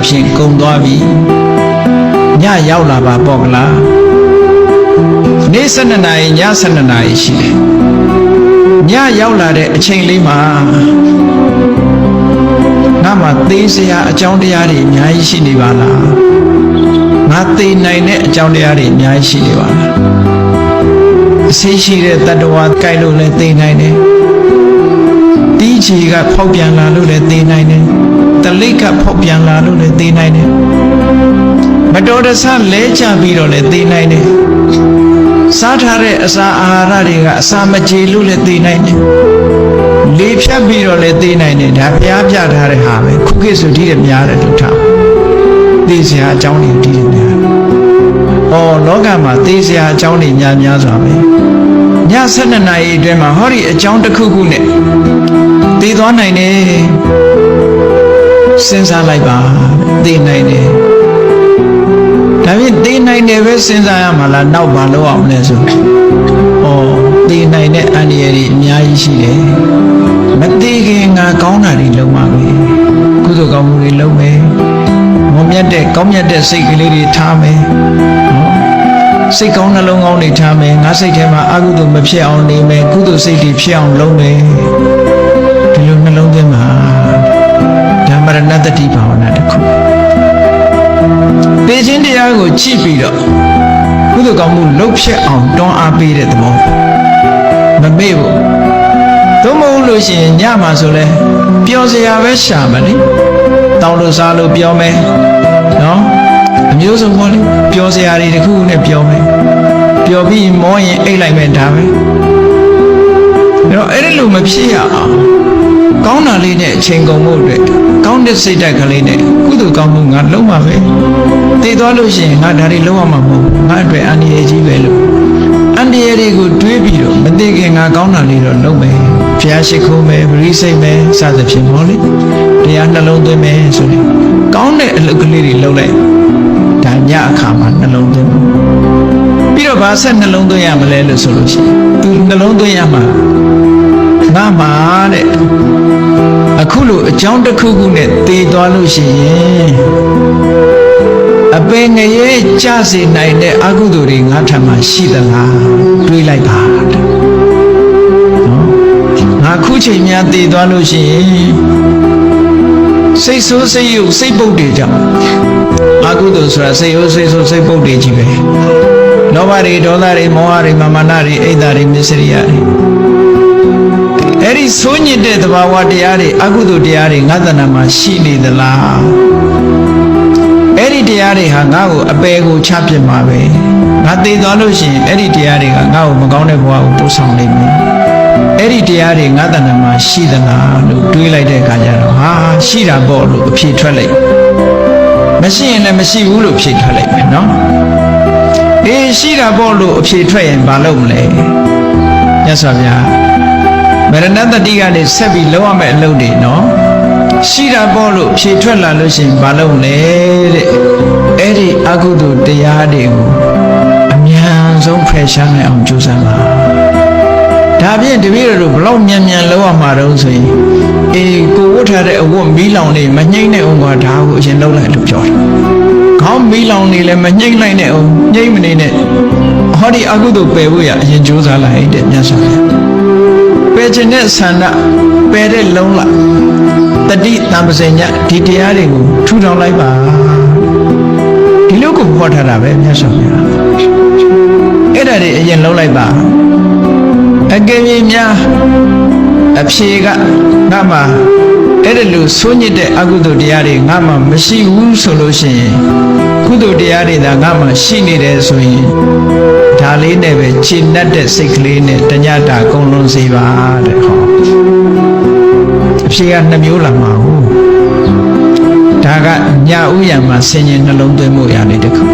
ဖြင့်ကုန်သွားပြီညရောက်လာပါပေါ့ကလားနေ့12နာရီည12နာရီရှိတယ်ညရောက်လာတဲ့အချိန်လေးမှာငါမှသေစရာအကြောင်းတရားတွေအများကြီးရှိနေပါလားငါသေနိုင်တဲ့အကြောင်းတရားတွေအများကြီးရှိနေပါလားအစိရှိတဲ့တတ္တဝါကြိုက်လို့လည်းသေနိုင်တယ်တီးချီကဖောက်ပြန်လာလို့လည်းသေနိုင်တယ်တလိပ်ကဖောက်ပြန်လာလို့လည်းသေနိုင်တယ်မတော်တဆလဲချပြီးတော့လည်းသေနိုင်တယ်စားထားတဲ့အစာအာဟာရတွေကအစာမကြေလို့လည်းသေနိုင်တယ်လေဖြတ်ပြီးတော့လည်းသေနိုင်တယ်ဒါဘုရားပြထားတဲ့ဟာပဲခုခေတ်ဆိုဒီတဲ့များတယ်လို့ထားသေစရာအကြောင်းတွေဒီတဲ့များလောကမှာသေစရာအကြောင်းတွေများစွာပဲည12နာရီအတွင်းမှာဟောဒီအကြောင်းတစ်ခုခုနဲ့သေသွားနိုင်တယ်စဉ်းစားလိုက်ပါသေနိုင်တယ်ဒါဖြင့်သေနိုင်တယ်ပဲစဉ်းစားရမှာလားနောက်ဘာလုပ်အောင်လဲဆိုသေနိုင်တဲ့အန္တရာယ်တွေအများကြီးရှိတယ်မသေခင်ငါကောင်းတာတွေလုပ်မှာပဲကုသိုလ်ကောင်းမှုတွေလုပ်မယ်မွန်မြတ်တဲ့ကောင်းမြတ်တဲ့စိတ်ကလေးတွေထားမယ်စိတ်ကောင်းနှလုံးကောင်းတွေထားမယ်ငါစိတ်ထဲမှာအကုသိုလ်မဖြစ်အောင်နေမယ်ကုသိုလ်စိတ်တွေဖြစ်အောင်လုပ်မယ်ဒီလိုနှလုံးသွင်းမှာဓမ္မရဏတတိဘာဝနာတစ်ခုသေခြင်းတရားကိုကြည့်ပြီးတော့ကုသိုလ်ကောင်းမှုလုပ်ဖြစ်အောင်တွန်းအားပေးတဲ့သဘောမမေ့ဘူးသို့မဟုတ်လို့ရှိရင်ညမှာဆိုလဲပျော်စရာပဲရှာမလေတောင်းလို့စားလို့ပြောမယ်နော်အမျိုးစုံပေါ့လေပျော်စရာတွေတစ်ခုနဲ့ပြောမယ်ပျော်ပြီးမောရင်အိတ်လိုက်မယ်ဒါပဲအဲ့တော့အဲ့ဒီလိုမဖြစ်ရအောင်ကောင်းတာလေးနဲ့အချိန်ကုန်မှုအတွက်ကောင်းတဲ့စိတ်ဓာတ်ကလေးနဲ့ကုသိုလ်ကောင်းမှုငါလုံးမှာပဲတည်သွားလို့ရှိရင်ငါဒါတွေလုံးဝမှာမဟုတ်ငါအတွက်အန္တရာယ်ကြီးပဲလို့အန္တရာယ်တွေကိုတွေးပြီးတော့မသိခင်ငါကောင်းတာလေးတော့လုပ်မယ်ဘုရားရှိခိုးမယ်ပရိစိတ်မယ်စသဖြင့်ဟောလေတရားနှလုံးသွင်းမယ်ဆိုရင်ကောင်းတဲ့အလုပ်ကလေးတွေလုပ်လိုက်ဒါညအခါမှာနှလုံးသွင်းပြီးတော့ဗာဆက်နှလုံးသွင်းရမလဲလို့ဆိုလို့ရှိရင်သူနှလုံးသွင်းရမှာငါမှာတဲ့အခုလိုအကြောင်းတစ်ခုခုနဲ့တည်သွားလို့ရှိရင်အပင်ငရဲကြစေနိုင်တဲ့အကုသိုလ်တွေငါထံမှာရှိသလားတွေးလိုက်ပါနော်ငါခုချိန်များတည်သွားလို့ရှိရင်စိတ်ဆိုးစိတ်ယုတ်စိတ်ပုတ်တွေကြောင့်အကုသိုလ်ဆိုတာစိတ်ရိုးစိတ်ဆိုးစိတ်ပုတ်တွေကြီးပဲလောဘတွေဒေါသတွေမောဟတွေမာနတွေအိတ်ဓာတွေမစ္စရိယတွေအဲ့ဒီဆိုးညစ်တဲ့သဘာဝတရားတွေအကုသိုလ်တရားတွေငါတဏ္ဍာမှာရှိနေသလားအဲ့ဒီတရားတွေဟာငါ့ကိုအပယ်ကိုချပြစ်မှာပဲငါသိသွားလို့ရှိရင်အဲ့ဒီတရားတွေကငါ့ကိုမကောင်းတဲ့ဘဝကိုပို့ဆောင်နိုင်မယ်အဲ့ဒီတရားတွေငါတဏ္ဍာမှာရှိသလားလို့တွေးလိုက်တဲ့အခါကျတော့ဟာရှိတာပေါ့လို့အဖြေထွက်လိုက်မရှိရင်လည်းမရှိဘူးလို့ဖြေထွက်လိုက်မယ်နော်အေးရှိတာပေါ့လို့အဖြေထွက်ရင်ဘာလုပ်မလဲမြတ်စွာဘုရားမရဏတတိကနေဆက်ပြီးလုပ်ရမယ့်အလုပ်တွေနော်ရှိတာပေါ့လို့ဖြေထွက်လာလို့ရှိရင်ဘာလုပ်လဲတဲ့အဲ့ဒီအကုသိုလ်တရားတွေကိုအမြန်ဆုံးဖယ်ရှားနိုင်အောင်ကြိုးစားပါဒါဖြင့်တပည့်တော်တို့ဘလောက်မြန်လုပ်ရမှာတော့ဆိုရင်ကိုဝတ်ထားတဲ့အဝတ်မီးလောင်နေမညှိမ့်တဲ့အောင်ကဒါကိုအရင်လုပ်လိုက်လို့ပြောတယ်ခေါင်းမီးလောင်နေလဲမညှိမ့်လိုက်တဲ့အောင်ညှိမ့်မနေနဲ့ဟောဒီအကုသိုလ်ပယ်ဖို့ရအရင်ကြိုးစားလိုက်တဲ့မြတ်စွာဘုရားပယ်ခြင်းနဲ့ဆန္ဒပယ်တဲ့လုံးလိုက်တတိတံပစေညဒီတရားတွေကိုထူထောင်လိုက်ပါဒီလိုကိုဟောထားတာပဲမြတ်စွာဘုရားအဲ့ဒါတွေအရင်လုံးလိုက်ပါအကယ်၍များအဖြေကငါမှအဲ့ဒါလို့ဆိုးညစ်တဲ့အကုသိုလ်တရားတွေငါမှမရှိဘူးဆိုလို့ရှိရင်ကုသိုလ်တရားတွေသာငါမှရှိနေတယ်ဆိုရင်ဒါလေးနဲ့ပဲရှင်းတတ်တဲ့စိတ်ကလေးနဲ့တညတာကုန်လွန်စေပါတဲ့ဟောအဖြေက2မျိုးလာမှာဟုတ်ဒါကညဥ်ရံမှာဆင်ញင်နှလုံးသွင်းမှုရလေးတစ်ခု